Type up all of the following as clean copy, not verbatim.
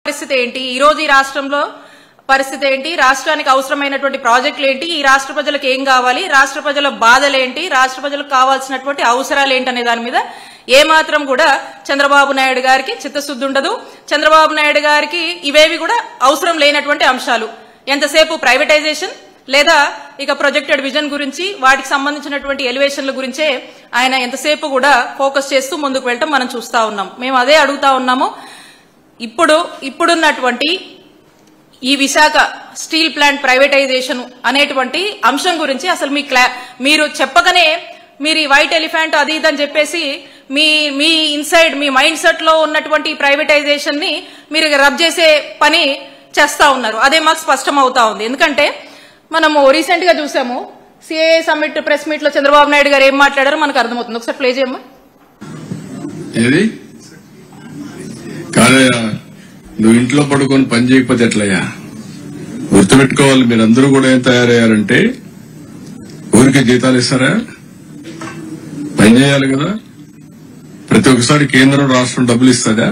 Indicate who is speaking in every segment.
Speaker 1: పరిస్థితి ఏంటి, ఈ రోజు ఈ రాష్ట్రంలో పరిస్థితి ఏంటి, రాష్ట్రానికి అవసరమైనటువంటి ప్రాజెక్టులు ఏంటి, ఈ రాష్ట్ర ప్రజలకు ఏం కావాలి, రాష్ట్ర ప్రజల బాధలేంటి, రాష్ట్ర ప్రజలకు కావాల్సినటువంటి అవసరాలు ఏంటి అనే దాని మీద ఏమాత్రం కూడా చంద్రబాబు నాయుడు గారికి చిత్తశుద్ధి ఉండదు. చంద్రబాబు నాయుడు గారికి ఇవేవి కూడా అవసరం లేనటువంటి అంశాలు. ఎంతసేపు ప్రైవేటైజేషన్ లేదా ఇక ప్రొజెక్టెడ్ విజన్ గురించి వాటికి సంబంధించినటువంటి ఎలివేషన్ల గురించే ఆయన ఎంతసేపు కూడా ఫోకస్ చేస్తూ ముందుకు వెళ్ళటం మనం చూస్తా ఉన్నాం. మేము అదే అడుగుతా ఉన్నాము. ఇప్పుడున్నటువంటి ఈ విశాఖ స్టీల్ ప్లాంట్ ప్రైవేటైజేషన్ అనేటువంటి అంశం గురించి అసలు మీరు చెప్పకనే మీరు ఈ వైట్ ఎలిఫెంట్ అది ఇదని చెప్పేసి మీ ఇన్సైడ్ మీ మైండ్ సెట్ లో ఉన్నటువంటి ప్రైవేటైజేషన్ ని మీరు రబ్ చేసే పని చేస్తా ఉన్నారు. అదే మాకు స్పష్టం అవుతా ఉంది. ఎందుకంటే మనము రీసెంట్ గా చూసాము సిఏఏ సమ్మిట్ ప్రెస్ మీట్ లో చంద్రబాబు నాయుడు గారు ఏం మాట్లాడారో మనకు అర్థమవుతుంది. ఒకసారి ప్లే చేయమ్మా.
Speaker 2: నువ్వు ఇంట్లో పడుకొని పని చేయకపోతే ఎట్లయ్యా? గుర్తుపెట్టుకోవాలి, మీరందరూ కూడా ఏం తయారయ్యారంటే ఊరికి జీతాలు ఇస్తారా? పని చేయాలి కదా. ప్రతి ఒక్కసారి కేంద్రం రాష్ట్రం డబ్బులు ఇస్తుందా?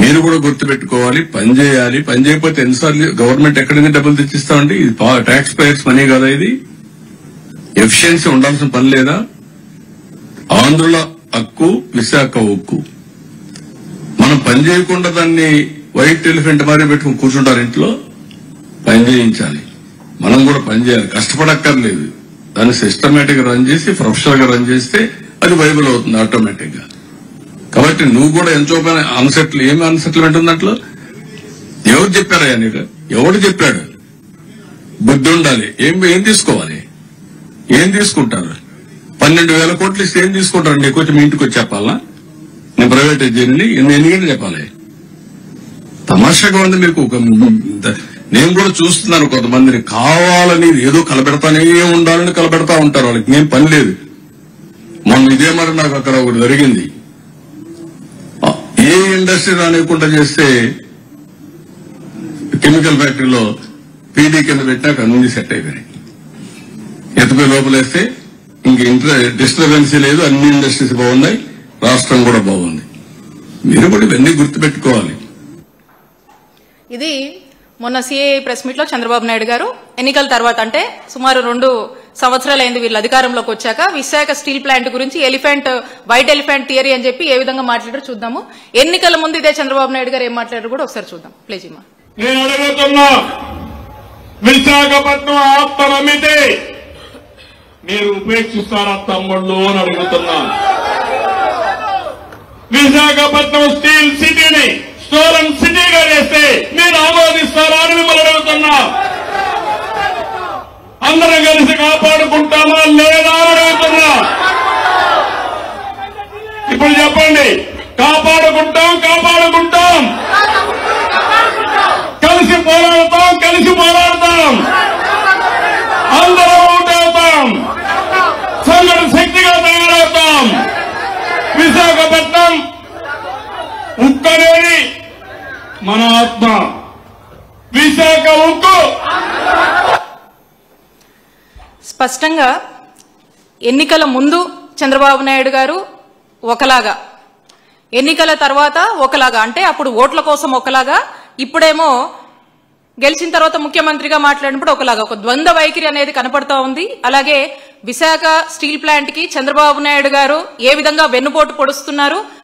Speaker 2: మీరు కూడా గుర్తుపెట్టుకోవాలి, పని చేయాలి. పని చేయకపోతే ఎన్నిసార్లు గవర్నమెంట్ ఎక్కడి నుంచి డబ్బులు తెచ్చిస్తామండి? ఇది ట్యాక్స్ పేయర్స్ మనీ కదా. ఇది ఎఫిషియన్సీ ఉండాల్సిన పని లేదా? ఆంధ్రుల హక్కు, విశాఖ ఉక్కు. మనం పని చేయకుండా దాన్ని వైట్ ఎలిఫెంట్ మారి పెట్టుకుని కూర్చుంటారు. ఇంట్లో పని చేయించాలి. మనం కూడా పని చేయాలి, కష్టపడక్కర్లేదు. దాన్ని సిస్టమేటిక్ గా రన్ చేసి ప్రొఫెషనల్ గా రన్ చేస్తే అది వైబుల్ అవుతుంది ఆటోమేటిక్ గా. కాబట్టి నువ్వు కూడా ఎంతో ఏమి అన్సెటిల్మెంట్ ఉన్నట్లు ఎవరు చెప్పారయ్యా నీకు? ఎవడు చెప్పాడు? బుద్ధి ఉండాలి. ఏం తీసుకోవాలి? ఏం తీసుకుంటారు? 12,000 కోట్లు ఇస్తే ఏం తీసుకుంటారు? నీకు వచ్చి మీ ఇంటికి వచ్చి చెప్పాలా? నేను ప్రైవేటైజ్ చేయని ఎన్ని గంటలు చెప్పాలి? తమాషాగా ఉంది మీకు. నేను కూడా చూస్తున్నాను, కొంతమందిని కావాలని ఏదో కలబెడతానే ఉండాలని కలబెడతా ఉంటారు. వాళ్ళకి ఏం పని లేదు. మొన్న ఇదే మరి నాకు అక్కడ ఒకటి జరిగింది. ఏ ఇండస్ట్రీ రానివ్వకుండా చేస్తే కెమికల్ ఫ్యాక్టరీలో పీడీ కింద పెట్టినాక అన్ని సెట్ అయిపోయినాయి. ఎత్తుపోయి లోపలేస్తే ఇంక డిస్టర్బెన్సీ లేదు. అన్ని ఇండస్ట్రీస్ బాగున్నాయి, రాష్ట్రం కూడా బాగుంది. మీరు కూడా ఇవన్నీ గుర్తుపెట్టుకోవాలి.
Speaker 1: ఇది మొన్న సిఏఏ ప్రెస్ మీట్ లో చంద్రబాబు నాయుడు గారు ఎన్నికల తర్వాత, అంటే సుమారు 2 సంవత్సరాలైంది వీళ్ళు అధికారంలోకి వచ్చాక, విశాఖ స్టీల్ ప్లాంట్ గురించి వైట్ ఎలిఫెంట్ థియరీ అని చెప్పి ఏ విధంగా మాట్లాడారో చూద్దాము. ఎన్నికల ముందు ఇదే చంద్రబాబు నాయుడు గారు ఏం మాట్లాడారు కూడా ఒకసారి చూద్దాం. ప్లీజ్ అమ్మా.
Speaker 3: నేను అడుగుతున్నా, విశాఖపట్నం ఆత్మనమితే మీరు ఉపేక్షిస్తారా తమ్ముళ్ళు అని అడుగుతున్నా. విశాఖపట్నం స్టీల్ సిటీని స్టోరన్ సిటీగా చేస్తే మీరు ఆమోదిస్తారా అని మిమ్మల్ని అడుగుతున్నా. అందరం కలిసి కాపాడుకుంటామా లేదా అని అడుగుతున్నా. ఇప్పుడు చెప్పండి, కాపాడుకుంటాం కలిసి పోరాడతాం అందరం ఒకటవుతాం, సంఘటన శక్తిగా తయారవుతాం. విశాఖపట్నం ఉక్కనేది మన ఆత్మ, విశాఖ ఉక్కు.
Speaker 1: స్పష్టంగా ఎన్నికల ముందు చంద్రబాబు నాయుడు గారు ఒకలాగా, ఎన్నికల తర్వాత ఒకలాగా, అంటే అప్పుడు ఓట్ల కోసం ఒకలాగా, ఇప్పుడేమో గెలిచిన తర్వాత ముఖ్యమంత్రిగా మాట్లాడినప్పుడు ఒకలాగా, ఒక ద్వంద్వ వైఖరి అనేది కనపడతా ఉంది. అలాగే విశాఖ స్టీల్ ప్లాంట్ కి చంద్రబాబు నాయుడు గారు ఏ విధంగా వెన్నుపోటు పొడుస్తున్నారు,